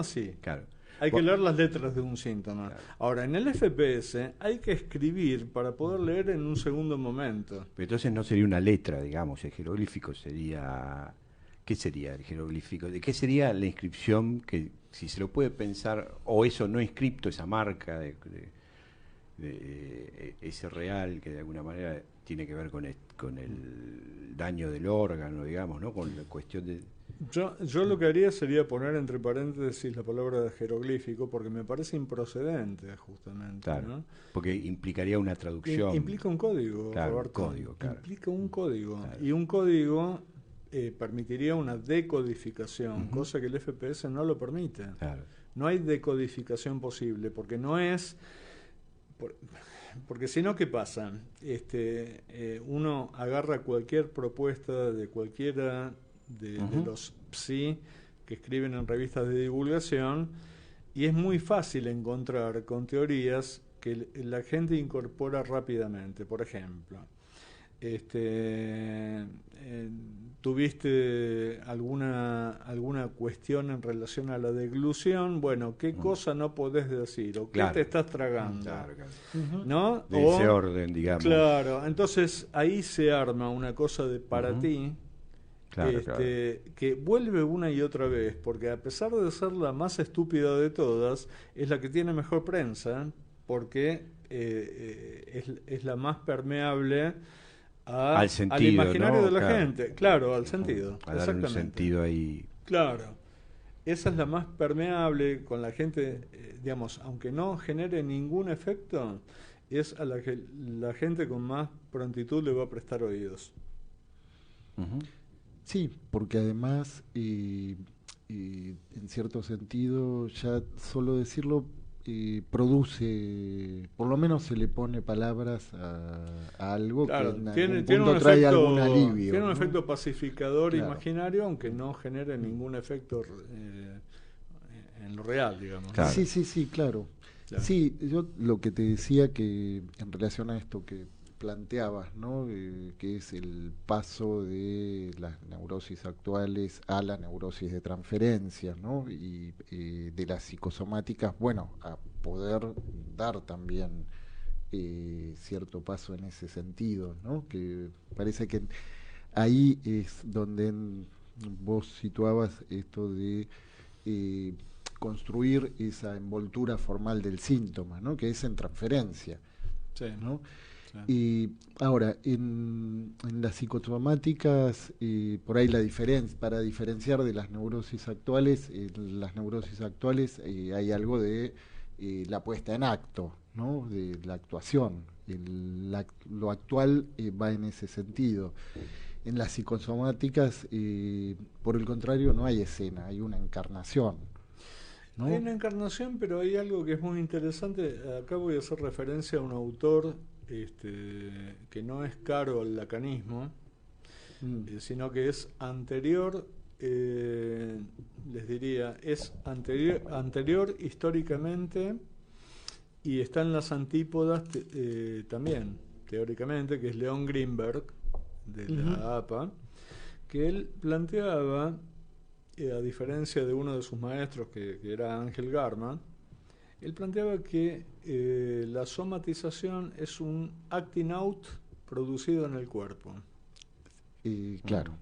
sí. Claro. Hay que leer las letras de un síntoma. Claro. Ahora, en el FPS hay que escribir para poder leer en un segundo momento. Pero entonces no sería una letra, digamos, el jeroglífico sería... ¿Qué sería el jeroglífico? ¿De qué sería la inscripción que, si se lo puede pensar, o eso no inscripto, esa marca de ese real que de alguna manera tiene que ver con el daño del órgano, digamos, ¿no? Con la cuestión de... Yo lo que haría sería poner entre paréntesis la palabra de jeroglífico, porque me parece improcedente, justamente. Claro, ¿no? porque implicaría una traducción. Implica un código, claro, Roberto. Código, claro. Implica un código. Claro. Y un código permitiría una decodificación, cosa que el FPS no lo permite. Claro. No hay decodificación posible, porque no es... Porque si no, ¿qué pasa? Uno agarra cualquier propuesta de cualquiera de los PSI que escriben en revistas de divulgación, y es muy fácil encontrar con teorías que la gente incorpora rápidamente. Por ejemplo, ¿Tuviste alguna cuestión en relación a la deglución? Bueno, ¿qué cosa no podés decir? ¿O qué te estás tragando? Claro. ¿No? De ese orden, digamos. Claro, entonces ahí se arma una cosa de para ti, Claro. que vuelve una y otra vez, porque a pesar de ser la más estúpida de todas, es la que tiene mejor prensa, porque es la más permeable al sentido, al imaginario, ¿no?, de la claro. gente. Claro, al sentido. A darle un sentido ahí. Claro. Esa es la más permeable con la gente, digamos, aunque no genere ningún efecto, es a la que la gente con más prontitud le va a prestar oídos. Sí, porque además, en cierto sentido, ya solo decirlo produce, por lo menos se le pone palabras a algo, claro, que en tiene algún punto un trae efecto, algún alivio. tiene un ¿no? efecto pacificador, Claro. imaginario, aunque no genere ningún efecto en lo real, digamos. Claro. Sí, claro. Sí, yo lo que te decía que en relación a esto que planteabas, ¿no? Que es el paso de las neurosis actuales a la neurosis de transferencia, ¿no? Y de las psicosomáticas, bueno, a poder dar también cierto paso en ese sentido, ¿no? Que parece que ahí es donde vos situabas esto de construir esa envoltura formal del síntoma, ¿no? Que es en transferencia, Sí. ¿no? Sí. Y ahora, en las psicosomáticas, por ahí para diferenciar de las neurosis actuales, hay algo de la puesta en acto, ¿no? De la actuación. Lo actual va en ese sentido. En las psicosomáticas, por el contrario, no hay escena, hay una encarnación, ¿no? Hay una encarnación, pero hay algo que es muy interesante. Acá voy a hacer referencia a un autor que no es caro al lacanismo, sino que es anterior, les diría, es anterior históricamente y está en las antípodas también, teóricamente, que es León Greenberg, de la APA, que él planteaba, a diferencia de uno de sus maestros, que era Ángel Garma, él planteaba que la somatización es un acting out producido en el cuerpo. Claro.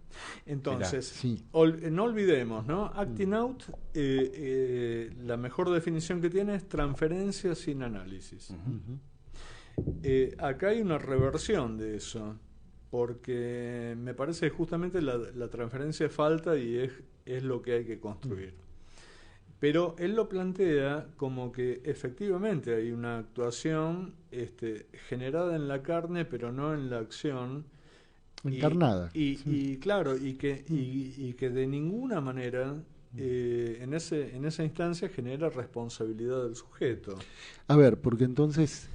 Entonces, sí. No olvidemos, ¿no? Acting out, la mejor definición que tiene es transferencia sin análisis. Acá hay una reversión de eso, porque me parece que justamente la transferencia falta y es lo que hay que construir. Pero él lo plantea como que efectivamente hay una actuación generada en la carne, pero no en la acción. Encarnada. Y claro, y que de ninguna manera en esa instancia genera responsabilidad del sujeto. A ver, porque entonces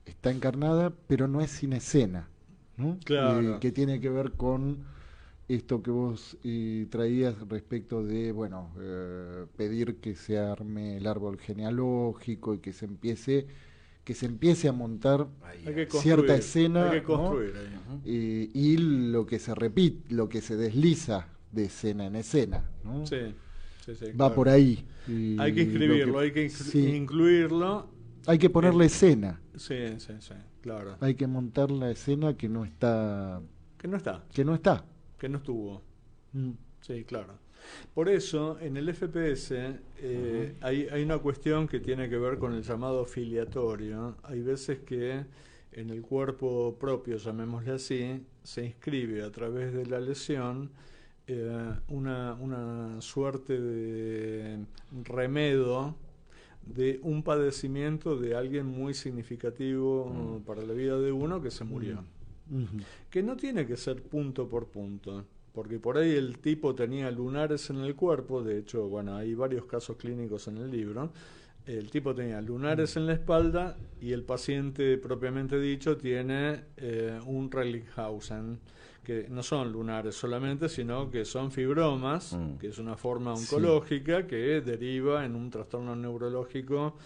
está encarnada, pero no es sin escena, ¿no? Claro. Que tiene que ver con esto que vos traías respecto de, bueno, pedir que se arme el árbol genealógico y que se empiece a montar cierta escena, hay que construir, ¿no? Y lo que se repite, lo que se desliza de escena en escena, ¿no? Sí, va claro. por ahí. Hay que inscribirlo, hay que incluirlo. Hay que ponerle escena. Sí, claro. Hay que montar la escena que no está. Que no está. Que no estuvo. Sí, claro. Por eso, en el FPS hay una cuestión que tiene que ver con el llamado filiatorio. Hay veces que en el cuerpo propio, llamémosle así, se inscribe a través de la lesión una suerte de remedo de un padecimiento de alguien muy significativo para la vida de uno que se murió. Que no tiene que ser punto por punto, porque por ahí el tipo tenía lunares en el cuerpo. De hecho, bueno, hay varios casos clínicos en el libro. El tipo tenía lunares en la espalda y el paciente propiamente dicho tiene un Relickhausen, que no son lunares solamente, sino que son fibromas, que es una forma oncológica que deriva en un trastorno neurológico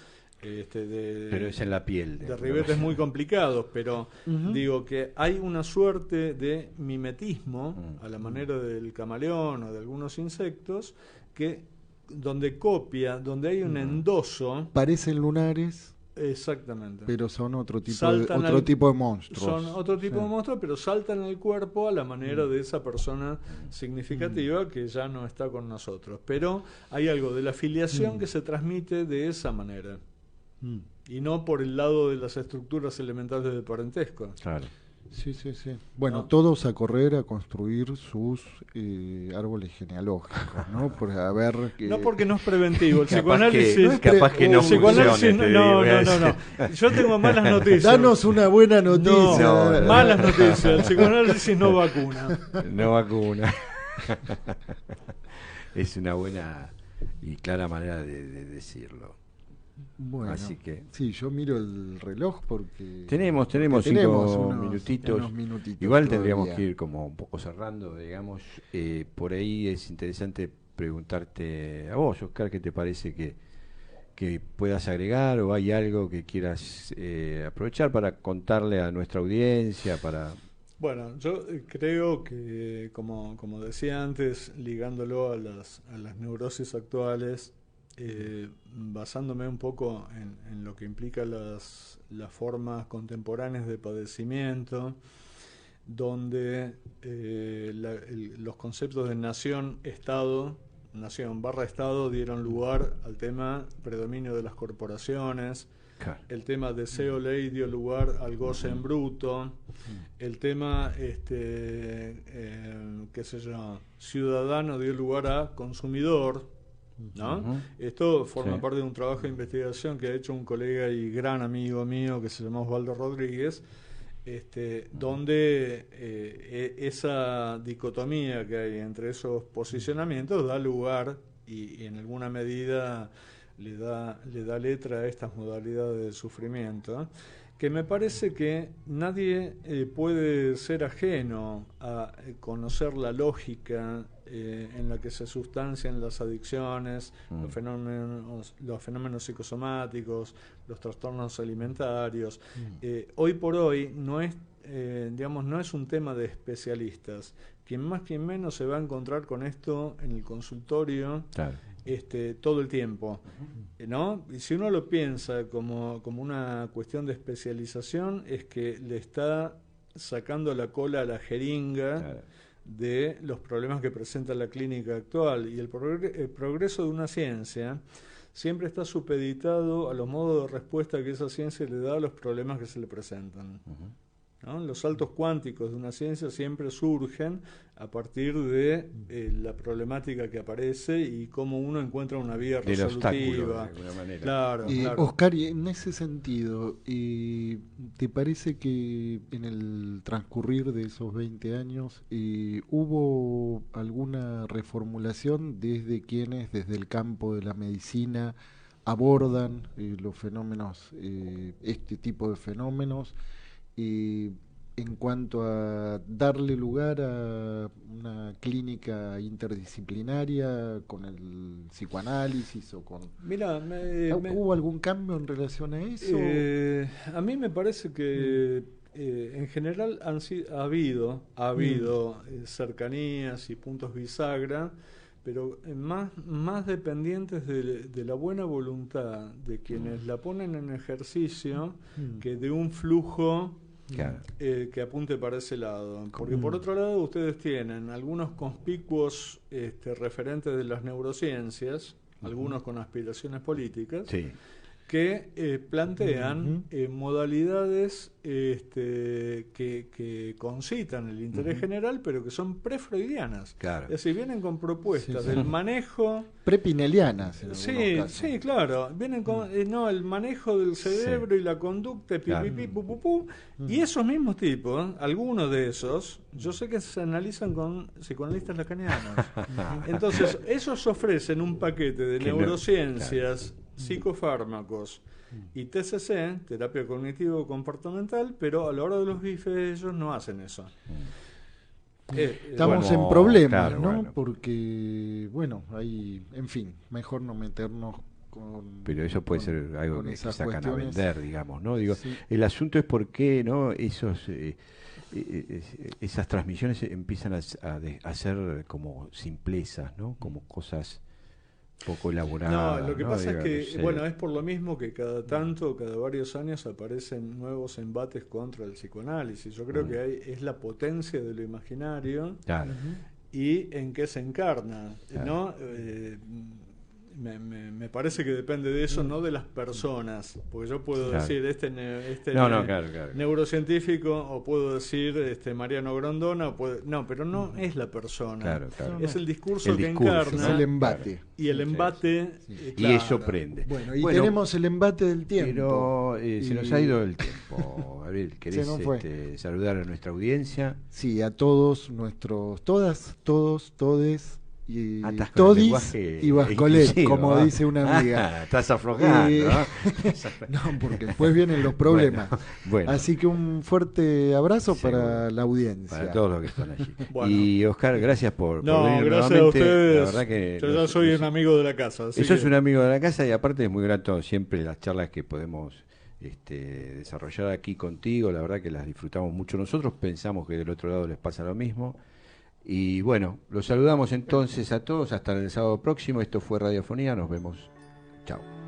Pero es en la piel. De ribetes muy complicados, pero digo que hay una suerte de mimetismo a la manera del camaleón o de algunos insectos que donde copia, donde hay un endoso. Parecen lunares. Exactamente. Pero son otro tipo de monstruos. Son otro tipo de monstruos, pero saltan al cuerpo a la manera de esa persona significativa que ya no está con nosotros. Pero hay algo de la filiación que se transmite de esa manera. Y no por el lado de las estructuras elementales del parentesco. Claro. Sí. Bueno, todos a correr a construir sus árboles genealógicos, ¿no? No porque no es preventivo. El psicoanálisis... Capaz que no funcione. No. Yo tengo malas noticias. Danos una buena noticia. No, malas noticias. El psicoanálisis no vacuna. No vacuna. Es una buena y clara manera de decirlo. Bueno, así que sí, yo miro el reloj porque tenemos 5 minutitos. Unos minutitos. Igual todavía. tendríamos que ir como un poco cerrando, digamos. Por ahí es interesante preguntarte a vos, Oscar, ¿qué te parece que puedas agregar o hay algo que quieras aprovechar para contarle a nuestra audiencia? Bueno, yo creo que, como decía antes, ligándolo a las neurosis actuales, basándome un poco en lo que implica las formas contemporáneas de padecimiento, donde los conceptos de nación-estado, nación/estado, dieron lugar al tema predominio de las corporaciones. El tema deseo-ley dio lugar al goce en bruto. El tema, qué sé yo, ciudadano dio lugar a consumidor, ¿no? Esto forma parte de un trabajo de investigación que ha hecho un colega y gran amigo mío que se llama Osvaldo Rodríguez, donde esa dicotomía que hay entre esos posicionamientos da lugar y en alguna medida le da letra a estas modalidades de sufrimiento, que me parece que nadie puede ser ajeno a conocer la lógica en la que se sustancian las adicciones, los fenómenos psicosomáticos, los trastornos alimentarios. Hoy por hoy no es un tema de especialistas. Quien más, quien menos se va a encontrar con esto en el consultorio. Claro. Todo el tiempo, ¿no? Y si uno lo piensa como una cuestión de especialización, es que le está sacando la cola a la jeringa, claro, de los problemas que presenta la clínica actual. Y el progreso de una ciencia siempre está supeditado a los modos de respuesta que esa ciencia le da a los problemas que se le presentan. ¿No? Los saltos cuánticos de una ciencia siempre surgen a partir de la problemática que aparece y cómo uno encuentra una vía resolutiva. De alguna manera. Claro. Oscar, en ese sentido, ¿te parece que en el transcurrir de esos 20 años hubo alguna reformulación desde quienes, desde el campo de la medicina, abordan los fenómenos, este tipo de fenómenos? En cuanto a darle lugar a una clínica interdisciplinaria con el psicoanálisis o con... ¿Hubo algún cambio en relación a eso? A mí me parece que en general ha habido cercanías y puntos bisagra, pero más dependientes de la buena voluntad de quienes la ponen en ejercicio que de un flujo, claro, que apunte para ese lado. Porque por otro lado ustedes tienen algunos conspicuos referentes de las neurociencias, algunos con aspiraciones políticas, sí, que plantean modalidades que concitan el interés general, pero que son pre-freudianas. Claro. Es decir, vienen con propuestas del manejo... Prepinelianas. Sí, claro. Vienen con el manejo del cerebro, sí, y la conducta, claro, y esos mismos tipos, algunos de esos, yo sé que se analizan con psicoanalistas lacanianos. Entonces, esos ofrecen un paquete de neurociencias, claro, psicofármacos y TCC, terapia cognitivo-comportamental, pero a la hora de los bifes ellos no hacen eso. Estamos en problemas, claro, ¿no? Bueno. Porque, hay, en fin, mejor no meternos pero eso puede ser algo que esas sacan cuestiones. a vender, digamos, ¿no? Digo, Sí. el asunto es por qué, ¿no? Esas transmisiones empiezan a ser como simplezas, ¿no? Como cosas poco elaboradas. No, lo que ¿no? pasa Digo, es que, no sé. bueno, es por lo mismo que cada tanto, cada varios años aparecen nuevos embates contra el psicoanálisis. Yo creo que es la potencia de lo imaginario Claro. y en qué se encarna, Claro. ¿no? Me parece que depende de eso, no de las personas, porque yo puedo Claro. decir Claro. neurocientífico, o puedo decir Mariano Grondona, no, pero no es la persona, Claro. es el discurso El que discurso, encarna, Es el embate. y el embate, Y claro. eso prende. Bueno, y tenemos el embate del tiempo. Pero se nos ha ido el tiempo. Gabriel, ¿querés Se nos fue. saludar a nuestra audiencia? Sí, a todos nuestros, todas, todos, todes y Estás con el todis lenguaje y Vascolet, inclusivo, como ¿ah? dice una amiga. Estás aflojando, ¿no? No, porque después vienen los problemas. Bueno. Así que un fuerte abrazo Seguro. para la audiencia. Para todos los que están allí. Bueno. Y Oscar, gracias por No, venir gracias a nuevamente. ustedes. La verdad que Yo ya soy un amigo de la casa. Así Eso es que- un amigo de la casa y aparte es muy grato siempre las charlas que podemos desarrollar aquí contigo. La verdad que las disfrutamos mucho nosotros. Pensamos que del otro lado les pasa lo mismo. Y bueno, los saludamos entonces a todos. Hasta el sábado próximo. Esto fue Radiofonía. Nos vemos. Chao.